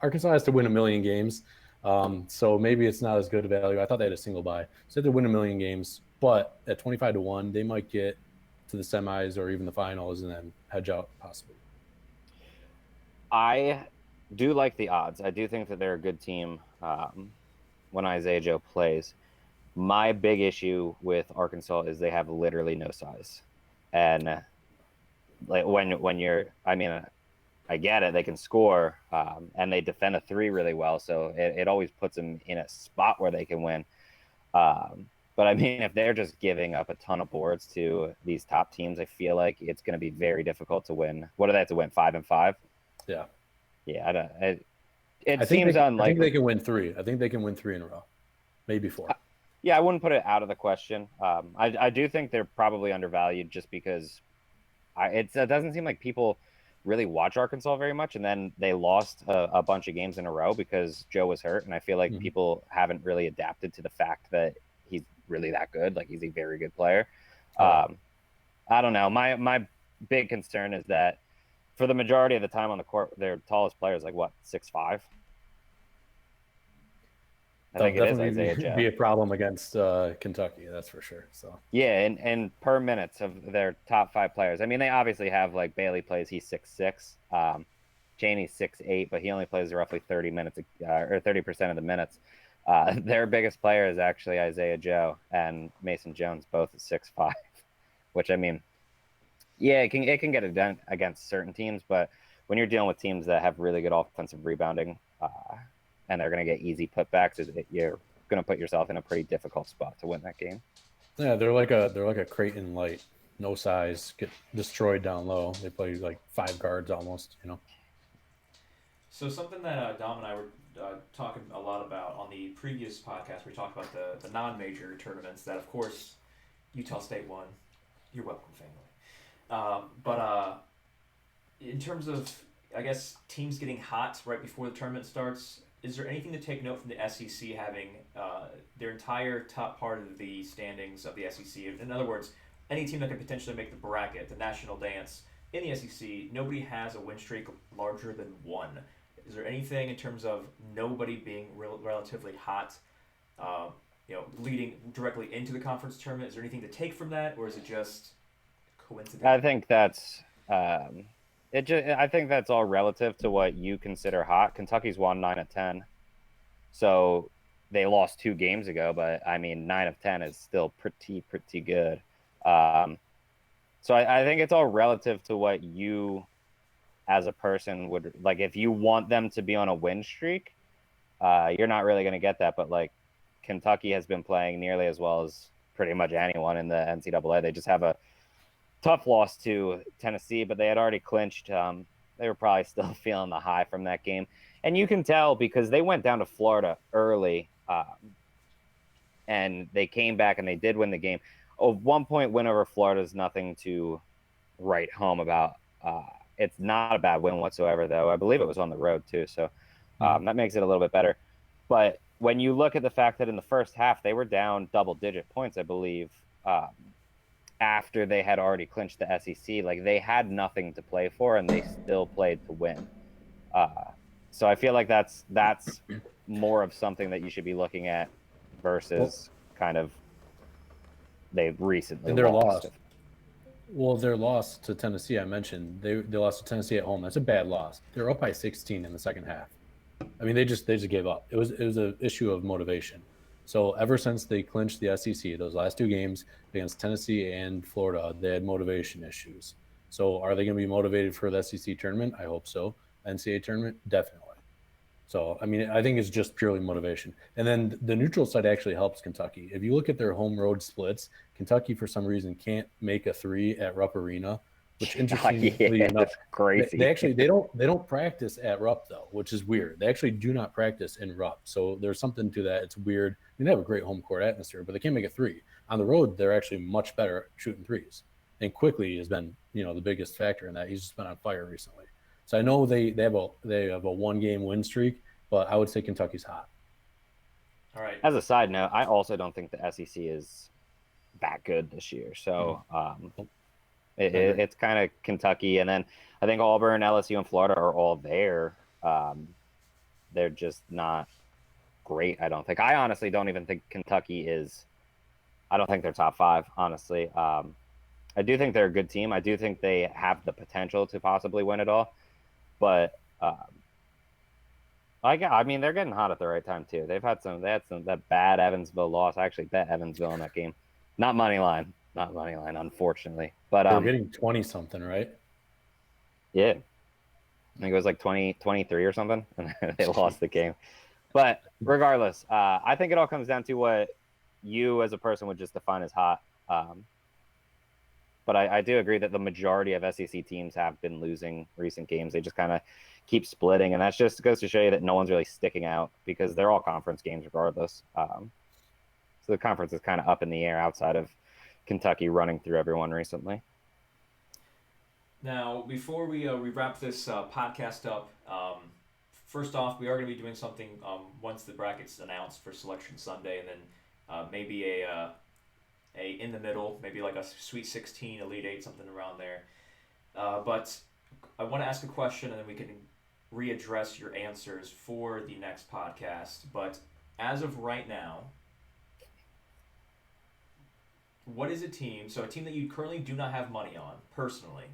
Arkansas has to win 1 million games. So maybe it's not as good a value. I thought they had a single bye. So they have to win 1 million games. But at 25-1, they might get to the semis or even the finals and then hedge out possibly. I do like the odds. I do think that they're a good team when Isaiah Joe plays. My big issue with Arkansas is they have literally no size. And like when you're, I mean, I get it. They can score and they defend a 3 really well. So it always puts them in a spot where they can win. But I mean, if they're just giving up a ton of boards to these top teams, I feel like it's going to be very difficult to win. What do they have to win? 5-5? Yeah. Yeah. It seems unlikely. I think they can win 3. I think they can win 3 in a row, maybe 4. Yeah, I wouldn't put it out of the question. I do think they're probably undervalued just because it doesn't seem like people really watch Arkansas very much. And then they lost a bunch of games in a row because Joe was hurt. And I feel like people haven't really adapted to the fact that he's really that good. Like, he's a very good player. I don't know. My big concern is that for the majority of the time on the court, their tallest player is like, what, 6'5"? I think it is Isaiah Joe. Be a problem against Kentucky, that's for sure. So yeah, and per minutes of their top 5 players. I mean, they obviously have like Bailey plays, he's 6'6". Chaney's 6'8", but he only plays roughly 30 minutes or 30% of the minutes. Their biggest player is actually Isaiah Joe and Mason Jones, both at 6'5", which, I mean, yeah, it can get it done against certain teams, but when you're dealing with teams that have really good offensive rebounding and they're going to get easy putbacks, you're going to put yourself in a pretty difficult spot to win that game. Yeah, they're like a Creighton light, no size, get destroyed down low. They play like 5 guards almost, you know. So something that Dom and I were talking a lot about on the previous podcast, we talked about the non-major tournaments that, of course, Utah State won. You're welcome, family. But in terms of, I guess, teams getting hot right before the tournament starts, is there anything to take note from the SEC having their entire top part of the standings of the SEC? In other words, any team that could potentially make the bracket, the national dance in the SEC, nobody has a win streak larger than 1. Is there anything in terms of nobody being relatively hot, leading directly into the conference tournament? Is there anything to take from that, or is it just coincidental? I think that's I think that's all relative to what you consider hot. Kentucky's won 9 of 10, so they lost 2 games ago, but I mean 9 of 10 is still pretty good. So I think it's all relative to what you, as a person, would like. If you want them to be on a win streak, you're not really going to get that. But like, Kentucky has been playing nearly as well as pretty much anyone in the NCAA. They just have a tough loss to Tennessee, but they had already clinched. They were probably still feeling the high from that game. And you can tell because they went down to Florida early, and they came back and they did win the game. A 1-point win over Florida is nothing to write home about. It's not a bad win whatsoever, though. I believe it was on the road, too, so that makes it a little bit better. But when you look at the fact that in the first half they were down double-digit points, I believe, after they had already clinched the SEC, like they had nothing to play for, and they still played to win. So I feel like that's more of something that you should be looking at versus kind of they recently and their lost. loss. Well, their loss to Tennessee, I mentioned they lost to Tennessee at home. That's a bad loss. They're up by 16 in the second half. I mean, they just gave up. It was an issue of motivation. So ever since they clinched the SEC, those last 2 games against Tennessee and Florida, they had motivation issues. So are they going to be motivated for the SEC tournament? I hope so. NCAA tournament, definitely. So, I mean, I think it's just purely motivation. And then the neutral side actually helps Kentucky. If you look at their home road splits, Kentucky, for some reason, can't make a 3 at Rupp Arena, which interestingly enough, that's crazy. They don't practice at Rupp, though, which is weird. They actually do not practice in Rupp. So there's something to that. It's weird. I mean, they have a great home court atmosphere, but they can't make a 3. On the road, they're actually much better at shooting 3s. And Quickly has been, the biggest factor in that. He's just been on fire recently. So I know they have a 1-game win streak, but I would say Kentucky's hot. All right. As a side note, I also don't think the SEC is that good this year. So it's kind of Kentucky, and then I think Auburn, LSU, and Florida are all there. They're just not great, I don't think. I honestly don't even think Kentucky is – I don't think they're top 5, honestly. I do think they're a good team. I do think they have the potential to possibly win it all. But I mean, they're getting hot at the right time too. They had some that bad Evansville loss. I actually bet Evansville in that game. Not money line, unfortunately. But they're getting 20-something, right? Yeah. I think it was like 23 or something, and they lost the game. But regardless, I think it all comes down to what you as a person would just define as hot. But I do agree that the majority of SEC teams have been losing recent games. They just kind of keep splitting, and that just goes to show you that no one's really sticking out because they're all conference games regardless. So the conference is kind of up in the air outside of Kentucky running through everyone recently. Now, before we wrap this podcast up, first off, we are going to be doing something once the bracket's announced for Selection Sunday, and then maybe a in the middle, maybe like a Sweet 16, Elite 8, something around there. But I want to ask a question, and then we can readdress your answers for the next podcast. But as of right now, what is a team that you currently do not have money on, personally,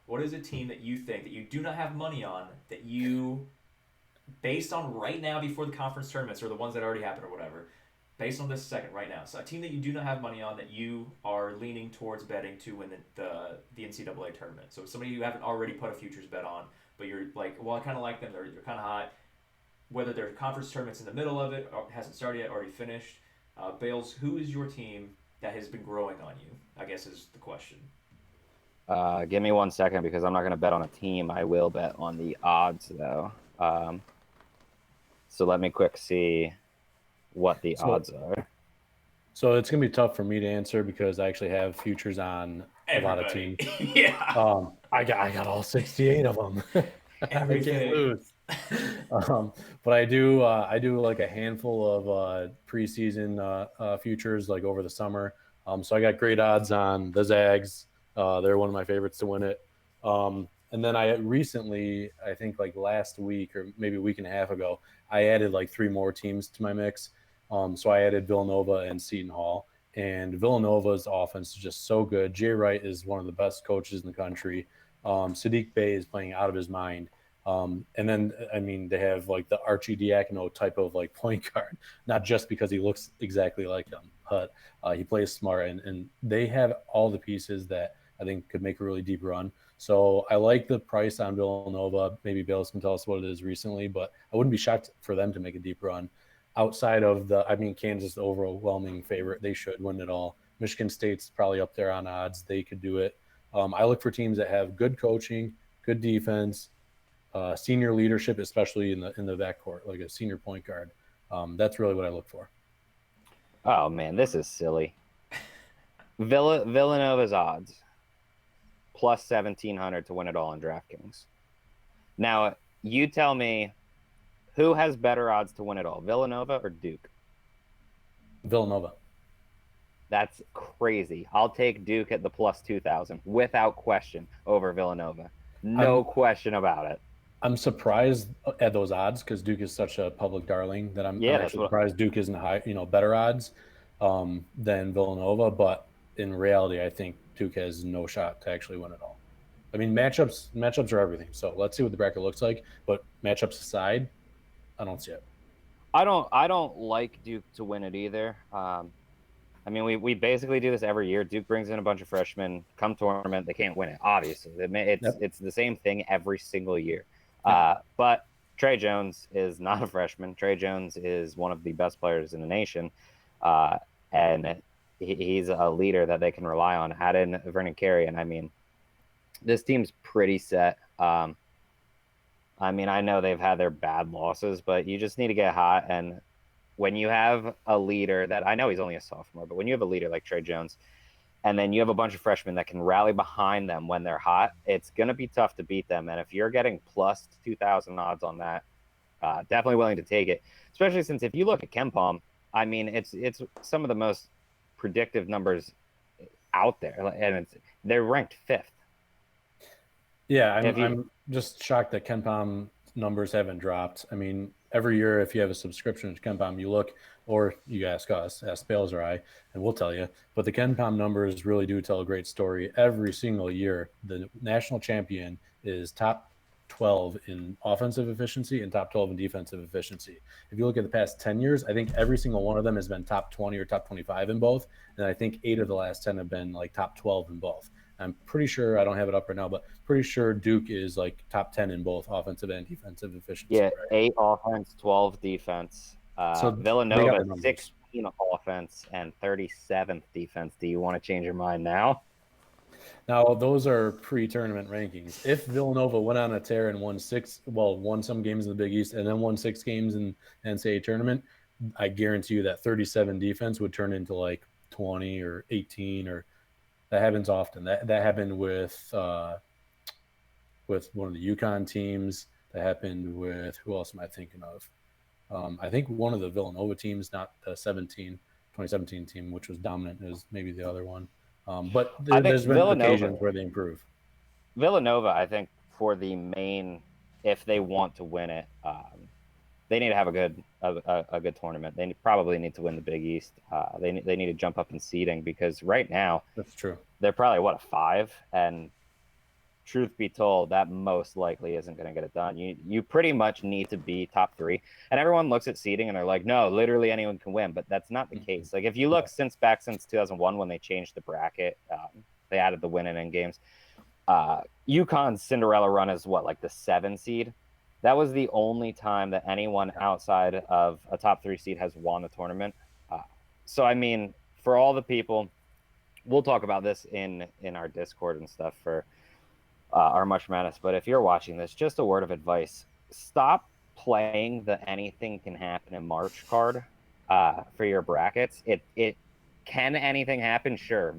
what is a team that you think that you do not have money on that you, based on right now before the conference tournaments or the ones that already happened or whatever, based on this second right now, so a team that you do not have money on that you are leaning towards betting to win the NCAA tournament. So somebody you haven't already put a futures bet on, but you're like, well, I kind of like them. They're kind of hot. Whether their conference tournament's in the middle of it or hasn't started yet, already finished. Bales, who is your team that has been growing on you, I guess is the question. Give me 1 second because I'm not going to bet on a team. I will bet on the odds, though. So let me quick see what the odds are. So it's going to be tough for me to answer because I actually have futures on a lot of teams. Yeah. I got all 68 of them. I can't lose. But I do like a handful of preseason futures like over the summer. So I got great odds on the Zags. They're one of my favorites to win it. And And then I recently, I think like last week or maybe a week and a half ago, I added like 3 more teams to my mix. So I added Villanova and Seton Hall. And Villanova's offense is just so good. Jay Wright is one of the best coaches in the country. Sadiq Bey is playing out of his mind. And then, I mean, they have like the Archie Diacono type of like point guard, not just because he looks exactly like him, but he plays smart. And they have all the pieces that I think could make a really deep run. So I like the price on Villanova. Maybe Bales can tell us what it is recently, but I wouldn't be shocked for them to make a deep run. Outside of Kansas, the overwhelming favorite. They should win it all. Michigan State's probably up there on odds. They could do it. I look for teams that have good coaching, good defense, senior leadership, especially in the backcourt, like a senior point guard. That's really what I look for. Oh man, this is silly. Villanova's odds plus 1,700 to win it all on DraftKings. Now you tell me, who has better odds to win it all, Villanova or Duke? Villanova. That's crazy. I'll take Duke at the plus 2,000 without question over Villanova. No question about it. I'm surprised at those odds because Duke is such a public darling that I'm actually surprised Duke isn't high, better odds than Villanova. But in reality, I think Duke has no shot to actually win it all. I mean, matchups are everything. So let's see what the bracket looks like. But matchups aside, I don't see it. I don't like Duke to win it either. I mean, we basically do this every year. Duke brings in a bunch of freshmen, come tournament, they can't win it. Obviously, it's the same thing every single year. But Trey Jones is not a freshman. Trey Jones is one of the best players in the nation, and he's a leader that they can rely on. Add in Vernon Carey, and I mean, this team's pretty set. I mean, I know they've had their bad losses, but you just need to get hot. And when you have a leader that, I know he's only a sophomore, but when you have a leader like Trey Jones, and then you have a bunch of freshmen that can rally behind them when they're hot, it's going to be tough to beat them. And if you're getting plus 2,000 odds on that, definitely willing to take it, especially since if you look at KenPom, I mean, it's some of the most predictive numbers out there, and they're ranked 5th. Yeah, I'm just shocked that KenPom numbers haven't dropped. I mean, every year if you have a subscription to KenPom, you look, or you ask us, ask Bales or I, and we'll tell you. But the KenPom numbers really do tell a great story. Every single year, the national champion is top 12 in offensive efficiency and top 12 in defensive efficiency. If you look at the past 10 years, I think every single one of them has been top 20 or top 25 in both. And I think 8 of the last 10 have been like top 12 in both. I'm pretty sure, I don't have it up right now, but pretty sure Duke is like top 10 in both offensive and defensive efficiency. Yeah, right? 8 offense, 12 defense. So Villanova, 16 offense and 37th defense. Do you want to change your mind now? Now, those are pre-tournament rankings. If Villanova went on a tear and won some games in the Big East and then won 6 games in the NCAA tournament, I guarantee you that 37 defense would turn into like 20 or 18 or – that happens often. That happened with one of the UConn teams. That happened with, who else am I thinking of? I think one of the Villanova teams, not the 2017 team, which was dominant, is maybe the other one. But there's been occasions where they improve. Villanova, I think, for the main, if they want to win it, they need to have a good tournament. They probably need to win the Big East. They need to jump up in seeding because right now, that's true, they're probably a 5, and truth be told, that most likely isn't going to get it done. You pretty much need to be top 3, and everyone looks at seeding and they're like, no, literally anyone can win, but that's not the case. Like if you look since 2001 when they changed the bracket, they added the win and in games. UConn's Cinderella run is like the 7 seed. That was the only time that anyone outside of a top 3 seed has won the tournament. So, I mean, for all the people, we'll talk about this in our Discord and stuff for our Much Madness. But if you're watching this, just a word of advice. Stop playing the anything can happen in March card for your brackets. Can anything happen? Sure.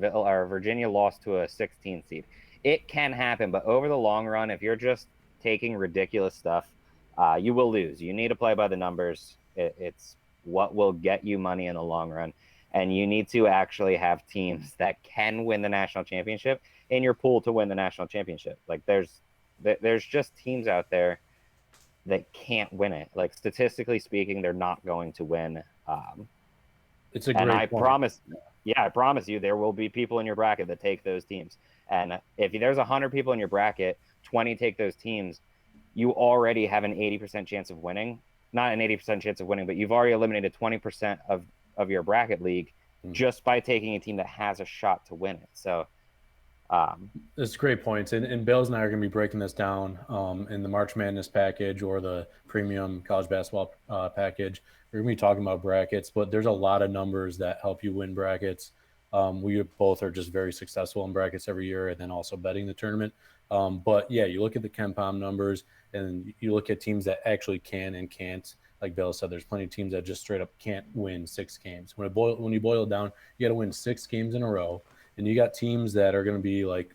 Virginia lost to a 16 seed. It can happen. But over the long run, if you're just taking ridiculous stuff, you will lose. You need to play by the numbers. It's what will get you money in the long run. And you need to actually have teams that can win the national championship in your pool to win the national championship. Like there's There's just teams out there that can't win it. Like, statistically speaking, they're not going to win. It's a And great I point. I promise you, there will be people in your bracket that take those teams. And if there's 100 people in your bracket, 20 take those teams, you already have an 80% chance of winning. Not an 80% chance of winning, but you've already eliminated 20% of your bracket league just by taking a team that has a shot to win it. So that's great points. And Bales and I are going to be breaking this down in the March Madness package or the premium college basketball package. We're going to be talking about brackets, but there's a lot of numbers that help you win brackets. We both are just very successful in brackets every year and then also betting the tournament. But yeah, you look at the KenPom numbers and you look at teams that actually can and can't. Like Bill said, there's plenty of teams that just straight up can't win 6 games. When you boil it down, you got to win 6 games in a row. And you got teams that are going to be like,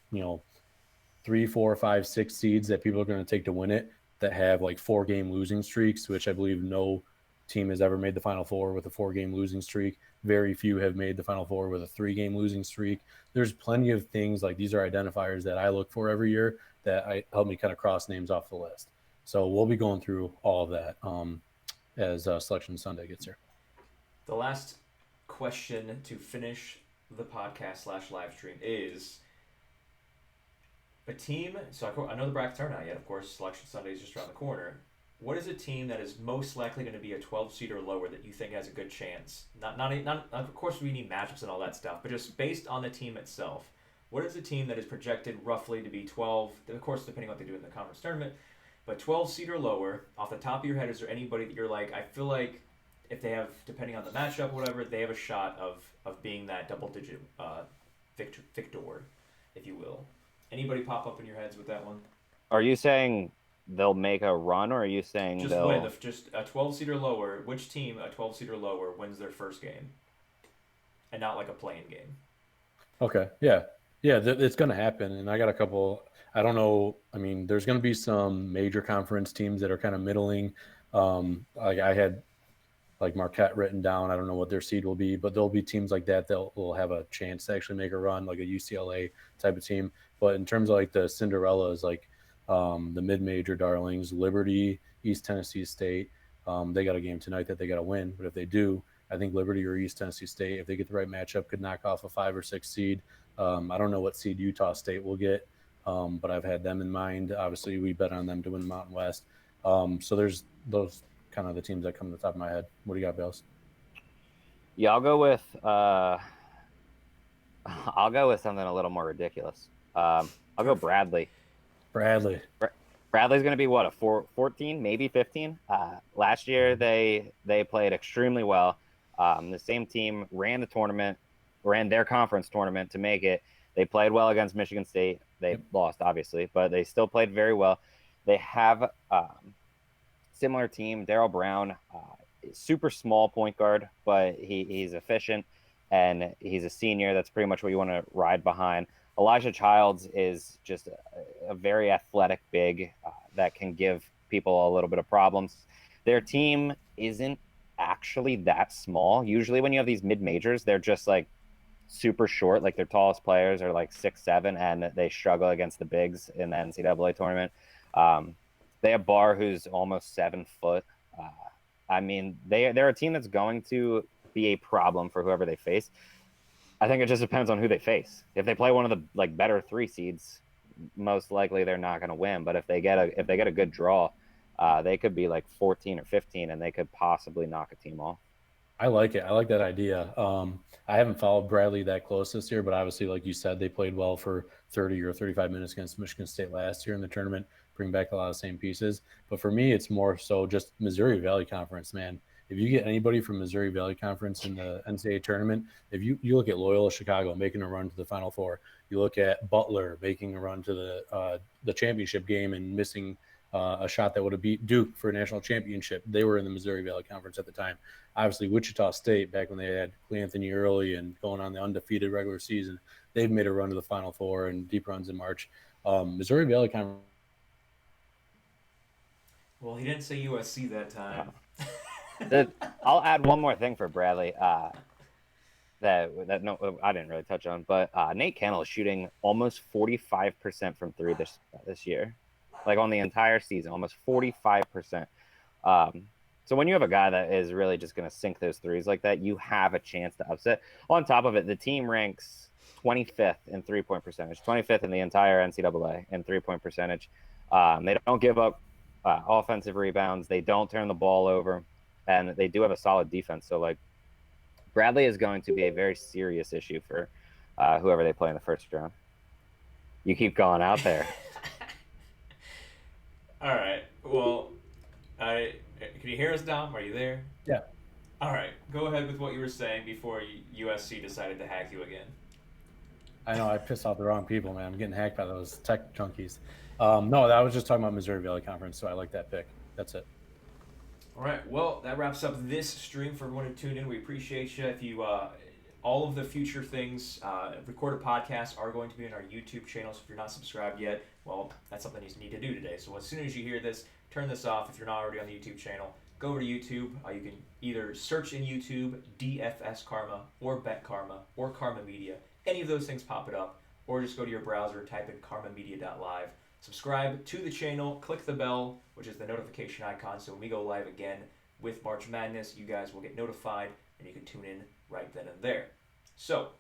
3, 4, 5, 6 seeds that people are going to take to win it that have like 4-game losing streaks, which I believe no team has ever made the Final Four with a 4-game losing streak. Very few have made the Final Four with a 3-game losing streak. There's plenty of things like these are identifiers that I look for every year that help me kind of cross names off the list. So we'll be going through all of that as Selection Sunday gets here. The last question to finish the podcast / live stream is a team. So I know the brackets aren't out yet. Of course, Selection Sunday is just around the corner. What is a team that is most likely going to be a 12 seed or lower that you think has a good chance? Not. Of course, we need matchups and all that stuff, but just based on the team itself, what is a team that is projected roughly to be 12? Of course, depending on what they do in the conference tournament, but 12 seed or lower. Off the top of your head, is there anybody that you're like, I feel like if they have, depending on the matchup, whatever, they have a shot of being that double-digit victor, if you will. Anybody pop up in your heads with that one? Are you saying they'll make a run, or are you saying just they'll win? Just a 12-seed or lower. Which team, a 12-seed or lower, wins their first game, and not like a playing game? Okay, yeah, it's going to happen. And I got a couple. I don't know. I mean, there's going to be some major conference teams that are kind of middling. Like I had like Marquette written down. I don't know what their seed will be, but there'll be teams like that will have a chance to actually make a run, like a UCLA type of team. But in terms of like the Cinderellas, like the mid-major darlings, Liberty, East Tennessee State, they got a game tonight that they got to win. But if they do, I think Liberty or East Tennessee State, if they get the right matchup, could knock off a 5 or 6 seed. I don't know what seed Utah State will get, but I've had them in mind. Obviously, we bet on them to win the Mountain West. So there's those kind of the teams that come to the top of my head. What do you got, Bales? Yeah, I'll go with something a little more ridiculous. I'll go Bradley. Bradley's going to be what, a 14, maybe 15. Last year they played extremely well. The same team ran their conference tournament to make it. They played well against Michigan State. They lost, obviously, but they still played very well. They have similar team. Darryl Brown, super small point guard, but he's efficient, and he's a senior. That's pretty much what you want to ride behind. Elijah Childs is just a very athletic big that can give people a little bit of problems. Their team isn't actually that small. Usually when you have these mid-majors, they're just like super short. Like their tallest players are like 6'7", and they struggle against the bigs in the NCAA tournament. They have Barr, who's almost 7 foot. I mean, they're a team that's going to be a problem for whoever they face. I think it just depends on who they face. If they play one of the like better 3 seeds, most likely they're not going to win. But if they get a good draw, they could be like 14 or 15, and they could possibly knock a team off. I like it. I like that idea. I haven't followed Bradley that close this year, but obviously, like you said, they played well for 30 or 35 minutes against Michigan State last year in the tournament, bring back a lot of the same pieces. But for me, it's more so just Missouri Valley Conference, man. If you get anybody from Missouri Valley Conference in the NCAA tournament, if you look at Loyola Chicago making a run to the Final Four, you look at Butler making a run to the championship game and missing a shot that would have beat Duke for a national championship. They were in the Missouri Valley Conference at the time. Obviously, Wichita State, back when they had Clay Anthony early and going on the undefeated regular season, they've made a run to the Final Four and deep runs in March. Missouri Valley Conference. Well, he didn't say USC that time. I'll add one more thing for Bradley that no, I didn't really touch on, but Nate Cannell is shooting almost 45% from 3 this year. like on the entire season, almost 45%. So when you have a guy that is really just going to sink those threes like that, you have a chance to upset. On top of it, the team ranks 25th in 3-point percentage, 25th in the entire NCAA in 3-point percentage. They don't give up offensive rebounds. They don't turn the ball over, and they do have a solid defense. So, like, Bradley is going to be a very serious issue for whoever they play in the first round. You keep going out there. All right. Well, can you hear us, Dom? Are you there? Yeah. All right. Go ahead with what you were saying before USC decided to hack you again. I know I pissed off the wrong people, man. I'm getting hacked by those tech junkies. No, I was just talking about Missouri Valley Conference, so I like that pick. That's it. All right. Well, that wraps up this stream for everyone who tuned in. We appreciate you. If you, all of the future things, recorded podcasts are going to be in our YouTube channel. So if you're not subscribed yet, well, that's something you need to do today. So as soon as you hear this, turn this off. If you're not already on the YouTube channel, go over to YouTube. You can either search in YouTube DFS Karma or Bet Karma or Karma Media. Any of those things pop it up, or just go to your browser, type in karmamedia.live. Subscribe to the channel, click the bell, which is the notification icon, so when we go live again with March Madness, you guys will get notified, and you can tune in right then and there. So,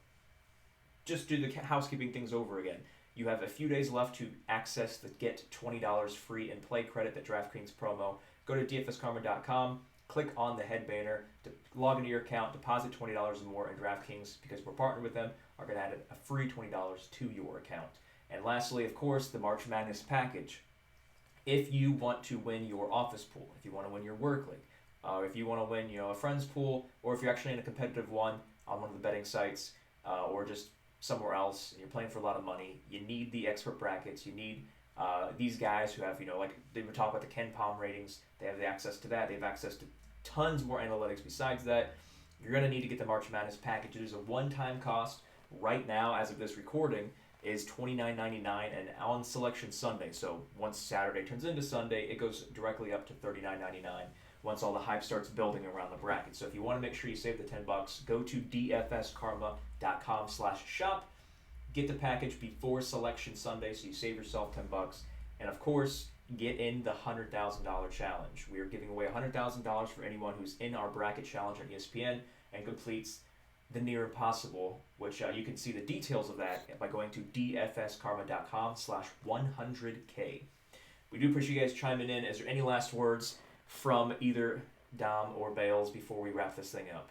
just do the housekeeping things over again. You have a few days left to access the Get $20 free and play credit, that DraftKings promo. Go to dfskarma.com, click on the head banner to log into your account, deposit $20 or more, and DraftKings, because we're partnered with them, are going to add a free $20 to your account. And lastly, of course, the March Madness package. If you want to win your office pool, if you want to win your work league, if you want to win, a friend's pool, or if you're actually in a competitive one on one of the betting sites, or just somewhere else, and you're playing for a lot of money, you need the expert brackets. You need these guys who have, like they were talking about the Ken Palm ratings. They have the access to that. They have access to tons more analytics besides that. You're going to need to get the March Madness package. It is a one-time cost right now, as of this recording, is $29.99, and on Selection Sunday, so once Saturday turns into Sunday, it goes directly up to $39.99 once all the hype starts building around the bracket. So if you want to make sure you save the $10, go to dfskarma.com/shop. Get the package before Selection Sunday, so you save yourself $10. And of course, get in the $100,000 challenge. We are giving away $100,000 for anyone who's in our bracket challenge on ESPN and completes the near impossible, which you can see the details of that by going to dfskarma.com/100K. We do appreciate you guys chiming in. Is there any last words from either Dom or Bales before we wrap this thing up?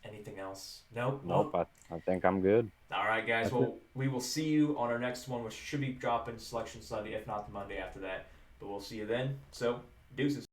Anything else? Nope. Nope. I think I'm good. All right, guys. Well, we will see you on our next one, which should be dropping Selection Sunday, if not the Monday after that. But we'll see you then. So, deuces.